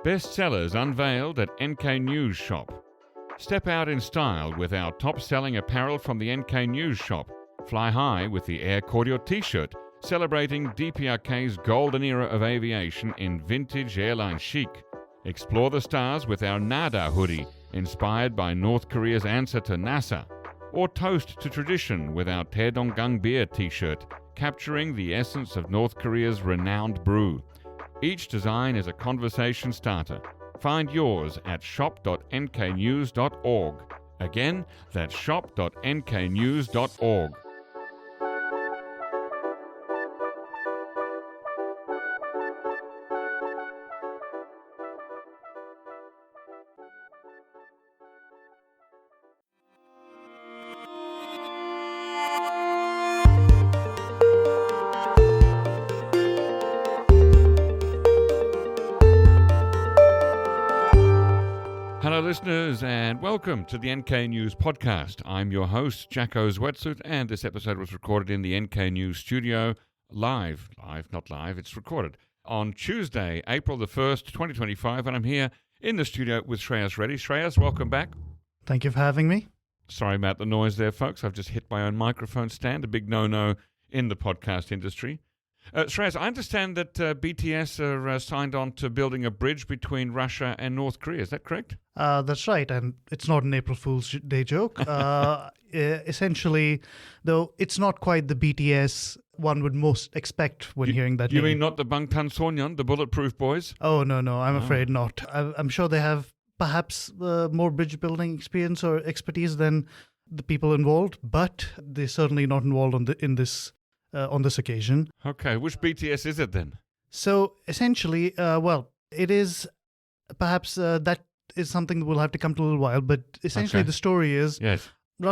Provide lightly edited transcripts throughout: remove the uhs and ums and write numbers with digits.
Bestsellers unveiled at NK News Shop. Step out in style with our top-selling apparel from the NK News Shop. Fly high with the Air Cordial T-shirt, celebrating DPRK's golden era of aviation in vintage airline chic. Explore the stars with our Nada hoodie, inspired by North Korea's answer to NASA. Or toast to tradition with our Taedonggang beer T-shirt, capturing the essence of North Korea's renowned brew. Each design is a conversation starter. Find yours at shop.nknews.org. Again, that's shop.nknews.org. Hello listeners and welcome to the NK News podcast. I'm your host, Jacco Zwetsloot, and this episode was recorded in the NK News studio it's recorded on Tuesday, April the 1st, 2025, and I'm here in the studio with Shreyas Reddy. Shreyas, welcome back. Thank you for having me. Sorry about the noise there, folks. I've just hit my own microphone stand, a big no-no in the podcast industry. Shreyas, I understand that BTS are signed on to building a bridge between Russia and North Korea. Is that correct? That's right, and it's not an April Fool's Day joke. Essentially, though, it's not quite the BTS one would most expect when hearing that You name. mean not the Bangtan Sonyeon, the Bulletproof Boys? Oh, no, I'm afraid not. I'm sure they have perhaps more bridge building experience or expertise than the people involved, but they're certainly not involved on this occasion. Okay, which BTS is it then? So essentially, it is perhaps that is something that we'll have to come to a little while. But essentially, the story is Yes. a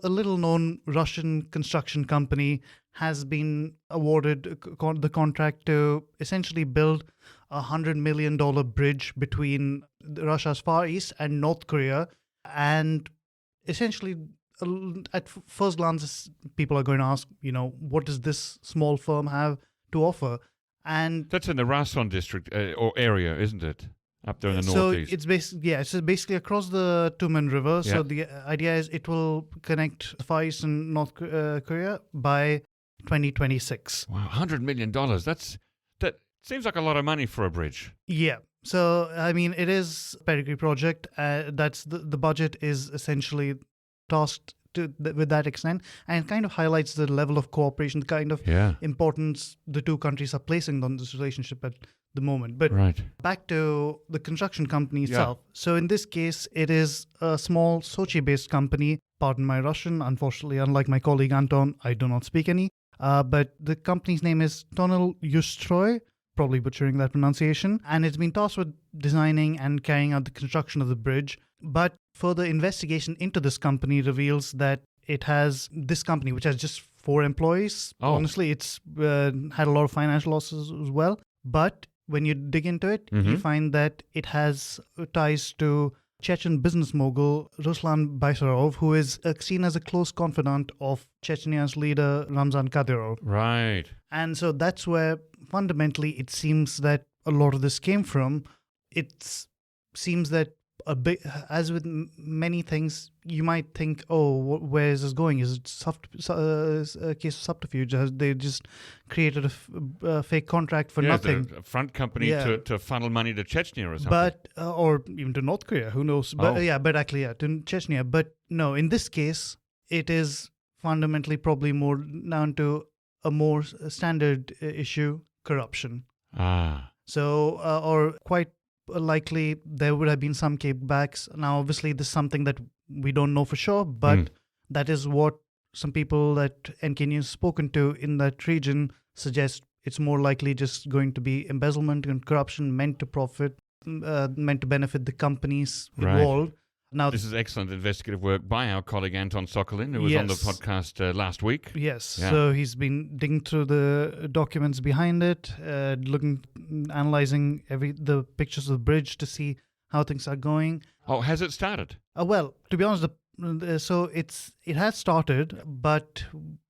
little-known Russian construction company has been awarded the contract to essentially build a $100 million bridge between Russia's Far East and North Korea, and essentially, at first glance, people are going to ask, what does this small firm have to offer? And That's in the Rason district or area, isn't it? Up there in the so northeast. it's basically across the Tumen River. Yeah. So the idea is it will connect Far East and North Korea by 2026. Wow, $100 million. That seems like a lot of money for a bridge. Yeah. So, I mean, it is a pedigree project. That's the budget is essentially tasked with that extent, and it kind of highlights the level of cooperation, the kind of importance the two countries are placing on this relationship at the moment. But back to the construction company itself. So in this case, it is a small Sochi-based company. Pardon my Russian. Unfortunately, unlike my colleague Anton, I do not speak any. But the company's name is Tonal Yustroy, probably butchering that pronunciation, and it's been tasked with designing and carrying out the construction of the bridge. But further investigation into this company reveals that this company, which has just 4 employees, honestly, it's had a lot of financial losses as well. But when you dig into it, you find that it has ties to Chechen business mogul Ruslan Baysarov, who is seen as a close confidant of Chechenya's leader Ramzan Kadyrov. Right. And so that's where fundamentally it seems that a lot of this came from. It seems that as with many things, you might think, where is this going? Is it a case of subterfuge? They just created a fake contract for nothing. A front company to funnel money to Chechnya or something. But or even to North Korea, who knows? But to Chechnya. But no, in this case, it is fundamentally probably more down to a more standard issue, corruption. So, or quite likely there would have been some kickbacks. Now, obviously, this is something that we don't know for sure, but that is what some people that NK News spoken to in that region suggest. It's more likely just going to be embezzlement and corruption meant to benefit the companies involved. Now, this is excellent investigative work by our colleague Anton Sokolin, who was on the podcast last week. Yes, so he's been digging through the documents behind it, analyzing the pictures of the bridge to see how things are going. Oh, has it started? Well, to be honest, so it has started, but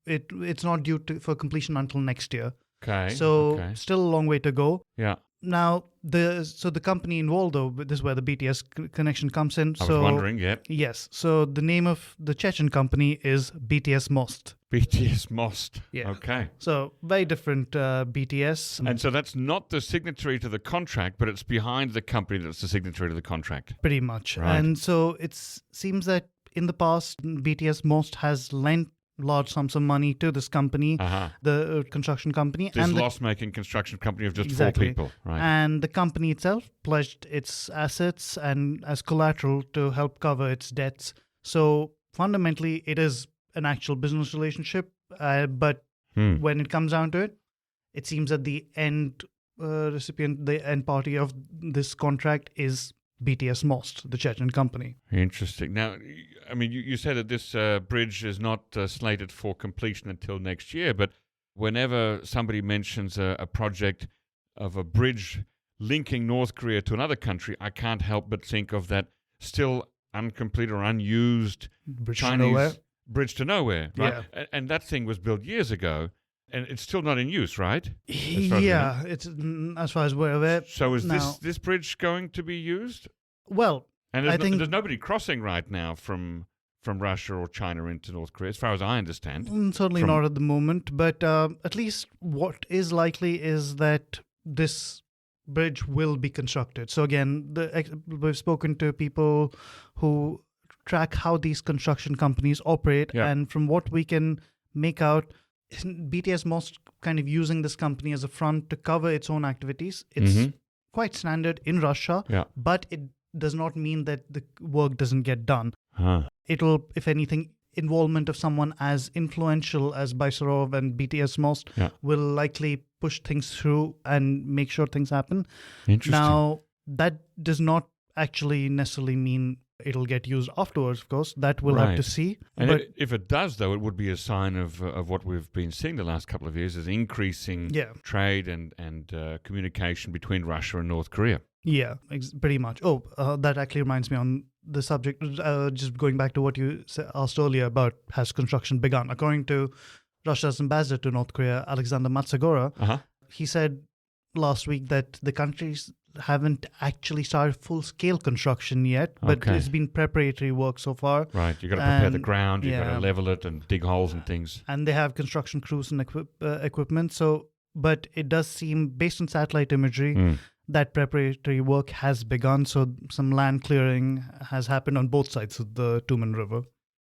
it's not due for completion until next year. Okay. So still a long way to go. Yeah. Now, the company involved, though, this is where the BTS connection comes in. I was wondering, yeah. Yes. So the name of the Chechen company is BTS Most. BTS Most. Yeah. Okay. So very different BTS. And so that's not the signatory to the contract, but it's behind the company that's the signatory to the contract. Pretty much. Right. And so it seems that in the past, BTS Most has lent large sums of money to this company, the construction company. This loss-making construction company of just exactly. 4 people. Right. And the company itself pledged its assets and as collateral to help cover its debts. So fundamentally, it is an actual business relationship. But when it comes down to it, it seems that the end recipient, the end party of this contract is BTS Most, the Chechen company. Interesting. Now, I mean, you said that this bridge is not slated for completion until next year, but whenever somebody mentions a project of a bridge linking North Korea to another country, I can't help but think of that still incomplete or unused Chinese bridge to nowhere, right? Yeah. And that thing was built years ago, and it's still not in use, right? Yeah, it's as far as we're aware. So is this bridge going to be used? Well, and I think there's nobody crossing right now from Russia or China into North Korea, as far as I understand. Certainly not at the moment, but at least what is likely is that this bridge will be constructed. So again, we've spoken to people who track how these construction companies operate, and from what we can make out, BTS Most kind of using this company as a front to cover its own activities. It's quite standard in Russia, but it does not mean that the work doesn't get done. It'll, if anything, involvement of someone as influential as Baisarov and BTS Most will likely push things through and make sure things happen. Interesting. Now, that does not actually necessarily mean it'll get used afterwards, of course. That we'll have to see. And but if it does, though, it would be a sign of what we've been seeing the last couple of years, is increasing trade and communication between Russia and North Korea. Yeah, pretty much. That actually reminds me on the subject, just going back to what you asked earlier about has construction begun. According to Russia's ambassador to North Korea, Alexander Matsagora, he said last week that the countries haven't actually started full-scale construction yet, but it's been preparatory work so far. Right, you've got to prepare the ground, you've got to level it and dig holes and things. And they have construction crews and equipment. So, but it does seem, based on satellite imagery, that preparatory work has begun. So some land clearing has happened on both sides of the Tumen River.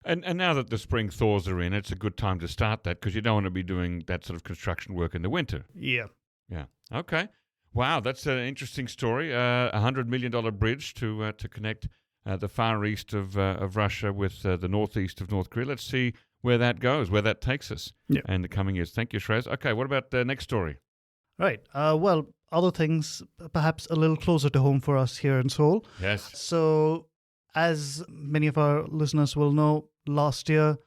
And now that the spring thaws are in, it's a good time to start that, because you don't want to be doing that sort of construction work in the winter. Yeah. Yeah. Okay. Wow, that's an interesting story. $100 million bridge to connect the far east of Russia with the northeast of North Korea. Let's see where that goes, where that takes us in the coming years. Thank you, Shreyas. Okay, what about the next story? Right. Well, other things perhaps a little closer to home for us here in Seoul. Yes. So, as many of our listeners will know, last year,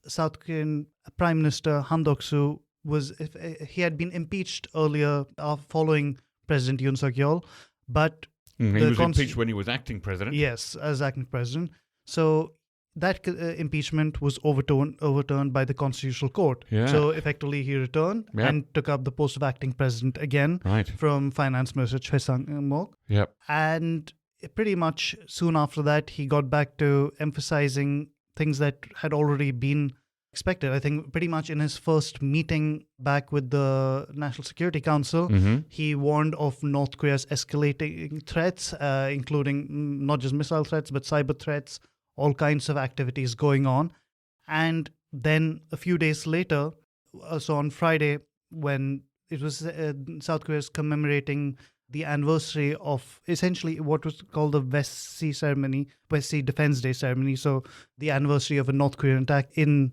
South Korean Prime Minister Han Duck-soo he had been impeached earlier following President Yoon Suk-yeol, but he was impeached when he was acting president. Yes, as acting president. So that impeachment was overturned by the Constitutional Court. Yeah. So effectively, he returned and took up the post of acting president again from Finance Minister Choi Sang-mok. Yep. And pretty much soon after that, he got back to emphasizing things that had already been expected. I think pretty much in his first meeting back with the National Security Council, he warned of North Korea's escalating threats, including not just missile threats, but cyber threats, all kinds of activities going on. And then a few days later, so on Friday, when it was South Korea's commemorating the anniversary of essentially what was called the West Sea Defense Day ceremony. So the anniversary of a North Korean attack in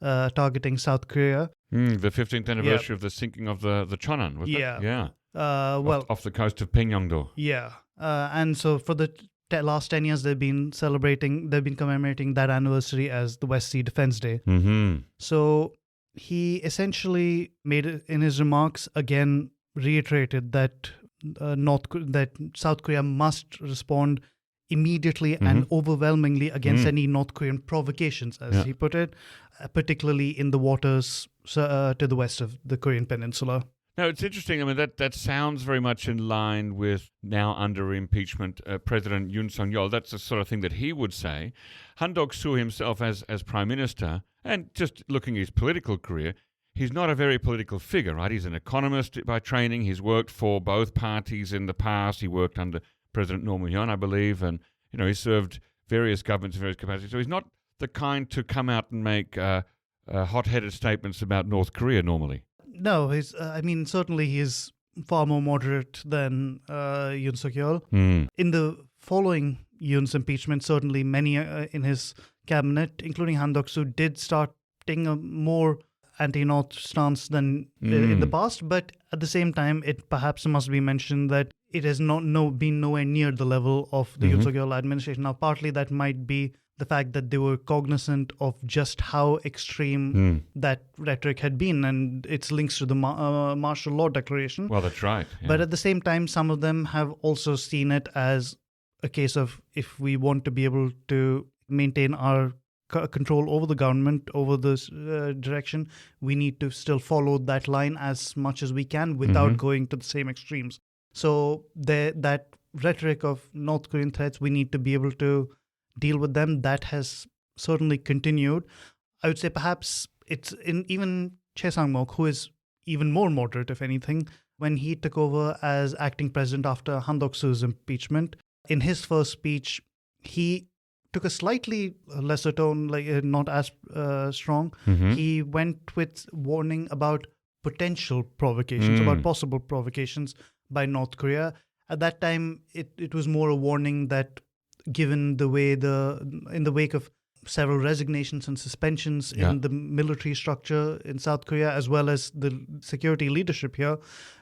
targeting South Korea. The 15th anniversary of the sinking of the Chechen, was it? Yeah. Off the coast of Pyongyang. Yeah. And so for the last 10 years, they've been commemorating that anniversary as the West Sea Defense Day. So he essentially made it in his remarks again, reiterated that South Korea must respond immediately and overwhelmingly against any North Korean provocations, as he put it, particularly in the waters to the west of the Korean Peninsula. No, it's interesting. I mean, that sounds very much in line with now under impeachment President Yoon Suk-yeol. That's the sort of thing that he would say. Han Duck-soo himself as Prime Minister, and just looking at his political career, he's not a very political figure, right? He's an economist by training. He's worked for both parties in the past. He worked under President Roh Moo-hyun, I believe, and he served various governments in various capacities. So he's not the kind to come out and make hot-headed statements about North Korea normally. No, certainly he's far more moderate than Yoon Suk-yeol. In the following Yoon's impeachment, certainly many in his cabinet, including Han Duck-soo, did start taking a more anti-North stance than in the past. But at the same time, it perhaps must be mentioned that it has been nowhere near the level of the Yoon Suk-yeol administration. Now, partly that might be the fact that they were cognizant of just how extreme that rhetoric had been and its links to the martial law declaration. Well, that's right. Yeah. But at the same time, some of them have also seen it as a case of, if we want to be able to maintain our control over the government, over this direction, we need to still follow that line as much as we can without going to the same extremes. So that rhetoric of North Korean threats, we need to be able to deal with them. That has certainly continued. I would say perhaps it's in even Choi Sang-mok, who is even more moderate, if anything, when he took over as acting president after Han Duck-soo's impeachment. In his first speech, he took a slightly lesser tone, like not as strong. He went with warning about potential provocations, about possible provocations by North Korea. At that time, it was more a warning that, given the way in the wake of several resignations and suspensions in the military structure in South Korea, as well as the security leadership here,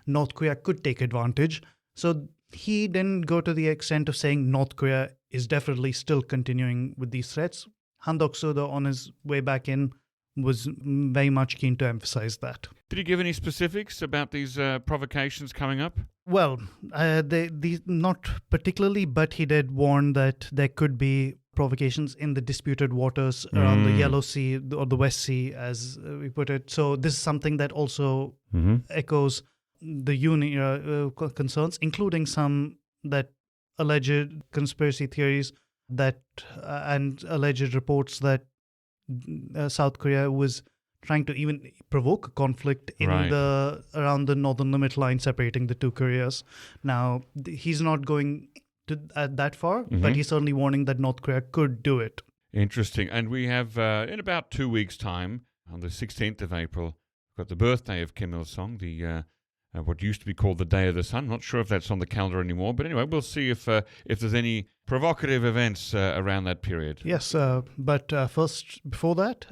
North Korea could take advantage. So he didn't go to the extent of saying North Korea is definitely still continuing with these threats. Han Duck-soo, though, on his way back in, was very much keen to emphasize that. Did he give any specifics about these provocations coming up? Well, not particularly, but he did warn that there could be provocations in the disputed waters around the Yellow Sea or the West Sea, as we put it. So this is something that also echoes the concerns, including some that alleged conspiracy theories that and alleged reports that South Korea was trying to even provoke a conflict in around the northern limit line separating the two Koreas. Now, he's not going that far, but he's certainly warning that North Korea could do it. Interesting. And we have, in about 2 weeks' time, on the 16th of April, we've got the birthday of Kim Il-sung, the what used to be called the Day of the Sun. Not sure if that's on the calendar anymore, but anyway, we'll see if there's any provocative events around that period. Yes, but first, before that,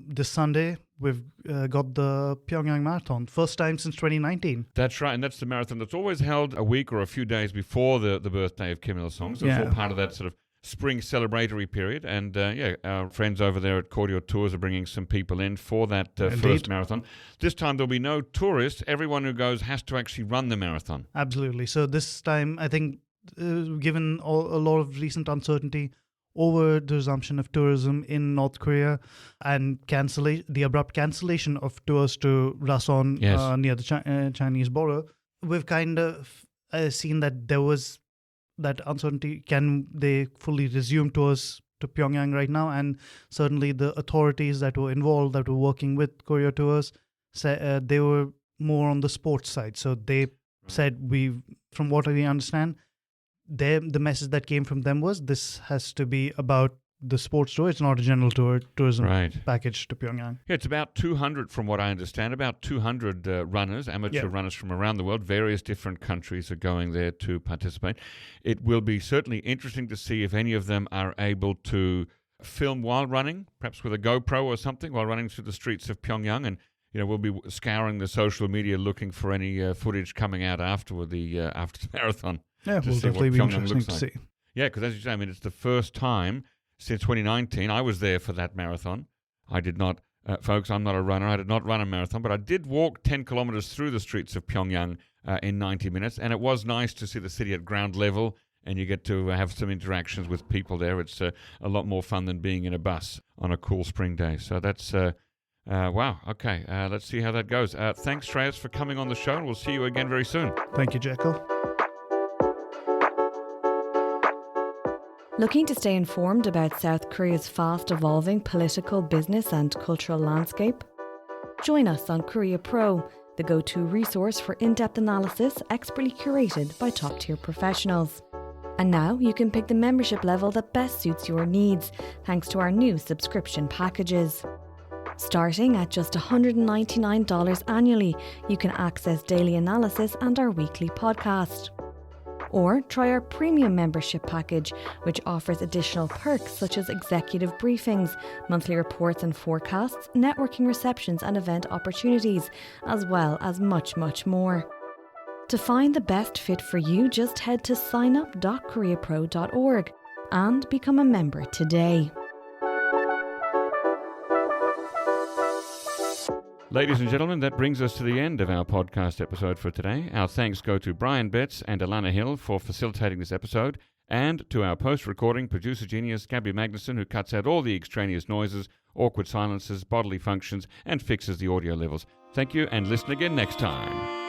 this Sunday, we've got the Pyongyang Marathon, first time since 2019. That's right, and that's the marathon that's always held a week or a few days before the birthday of Kim Il-sung, so it's all part of that sort of spring celebratory period. And our friends over there at Koryo Tours are bringing some people in for that first marathon. This time there'll be no tourists. Everyone who goes has to actually run the marathon. Absolutely. So this time, I think, given a lot of recent uncertainty over the resumption of tourism in North Korea and the abrupt cancellation of tours to Rason near the Chinese border, we've kind of seen that there was that uncertainty. Can they fully resume tours to Pyongyang right now? And certainly the authorities that were involved, that were working with Koryo Tours, said they were more on the sports side. So they said, from what we understand, the message that came from them was, this has to be about the sports tour. It's not a general tourism package to Pyongyang. Yeah, it's about 200, from what I understand, about 200 runners, amateur runners from around the world. Various different countries are going there to participate. It will be certainly interesting to see if any of them are able to film while running, perhaps with a GoPro or something, while running through the streets of Pyongyang. And we'll be scouring the social media looking for any footage coming out after the marathon. Yeah, will definitely be interesting to see. Yeah, because as you say, it's the first time since 2019. I was there for that marathon. I did not, folks, I'm not a runner. I did not run a marathon, but I did walk 10 kilometers through the streets of Pyongyang in 90 minutes. And it was nice to see the city at ground level, and you get to have some interactions with people there. It's a lot more fun than being in a bus on a cool spring day. So that's Wow. Okay. Let's see how that goes. Thanks, Shreyas, for coming on the show, and we'll see you again very soon. Thank you, Jacco. Looking to stay informed about South Korea's fast-evolving political, business and cultural landscape? Join us on Korea Pro, the go-to resource for in-depth analysis expertly curated by top-tier professionals. And now you can pick the membership level that best suits your needs, thanks to our new subscription packages. Starting at just $199 annually, you can access daily analysis and our weekly podcast. Or try our premium membership package, which offers additional perks such as executive briefings, monthly reports and forecasts, networking receptions and event opportunities, as well as much, much more. To find the best fit for you, just head to signup.koreapro.org and become a member today. Ladies and gentlemen, that brings us to the end of our podcast episode for today. Our thanks go to Brian Betts and Alana Hill for facilitating this episode, and to our post-recording producer genius Gabby Magnuson, who cuts out all the extraneous noises, awkward silences, bodily functions, and fixes the audio levels. Thank you, and listen again next time.